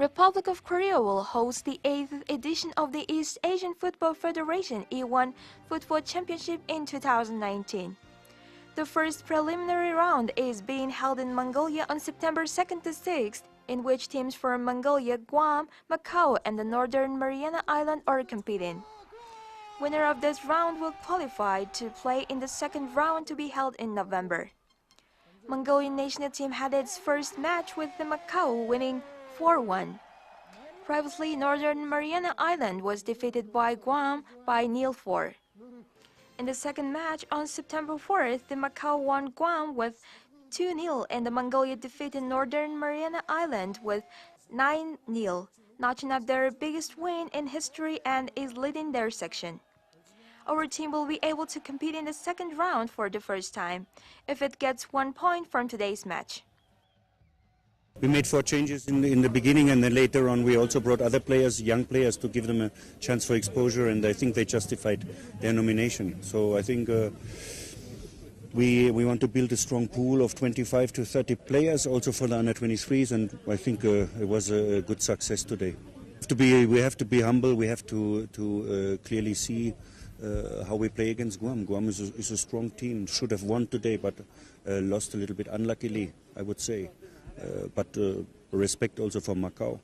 Republic of Korea will host the 8th edition of the East Asian Football Federation E1 Football Championship in 2019. The first preliminary round is being held in Mongolia on September 2nd to 6th, in which teams from Mongolia, Guam, Macau, and the Northern Mariana Island are competing. Winner of this round will qualify to play in the second round to be held in November. Mongolian national team had its first match with the Macau, winning 4-1. Previously, Northern Mariana Island was defeated by Guam by 0-4. In the second match on September 4th, the Macau won Guam with 2-0 and the Mongolia defeated Northern Mariana Island with 9-0, notching up their biggest win in history and is leading their section. Our team will be able to compete in the second round for the first time, if it gets 1 point from today's match. We made 4 changes in the beginning, and then later on we also brought other players, young players, to give them a chance for exposure, and I think they justified their nomination. So I think we want to build a strong pool of 25 to 30 players also for the under-23s, and I think it was a good success today. We have to be humble, we have to clearly see how we play against Guam. Guam is a strong team, should have won today, but lost a little bit unluckily, I would say. But respect also for Macau.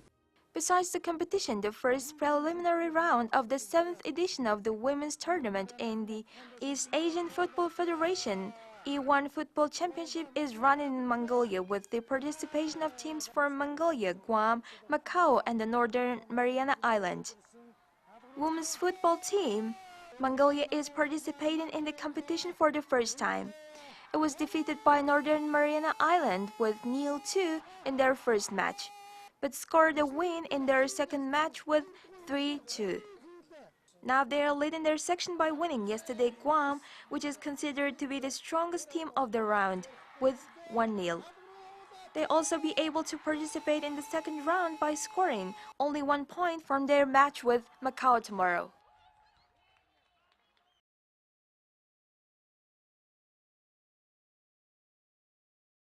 Besides the competition, the first preliminary round of the 7th edition of the women's tournament in the East Asian Football Federation E1 Football Championship is running in Mongolia with the participation of teams from Mongolia, Guam, Macau, and the Northern Mariana Island. Women's football team Mongolia is participating in the competition for the first time. It was defeated by Northern Mariana Island with 0-2 in their first match, but scored a win in their second match with 3-2. Now they are leading their section by winning yesterday Guam, which is considered to be the strongest team of the round, with 1-0. They also be able to participate in the second round by scoring only 1 point from their match with Macau tomorrow.